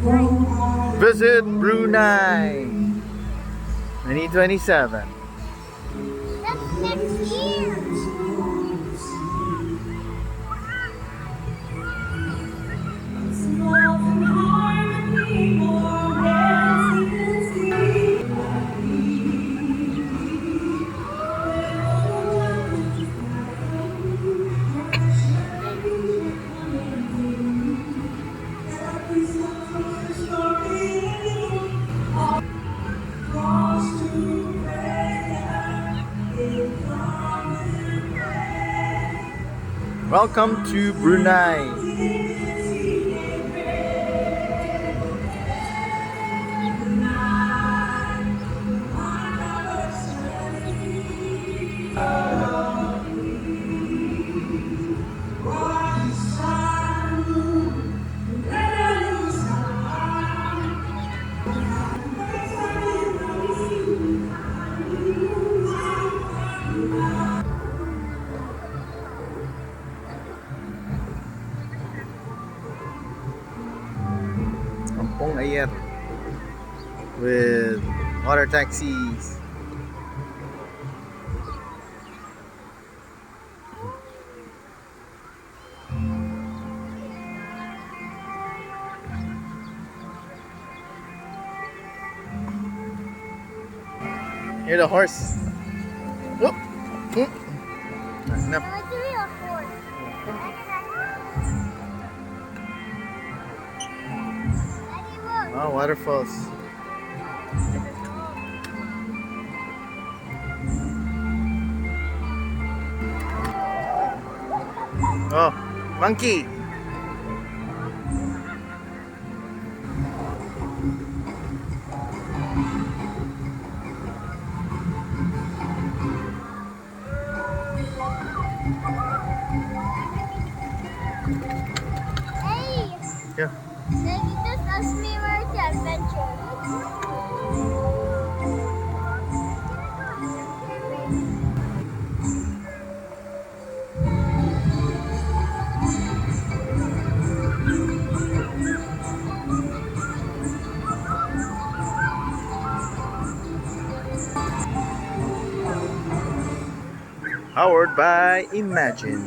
Visit Brunei 2027. That's next year. Welcome to Brunei. Kampong Ayer with water taxis. Here's the horse. Whoop. Whoop. Enough. What's the real horse? Daddy, look. Oh, waterfalls. Oh, monkey. Hey, Yeah. Daddy just asked me where to adventure. Powered by Imagine.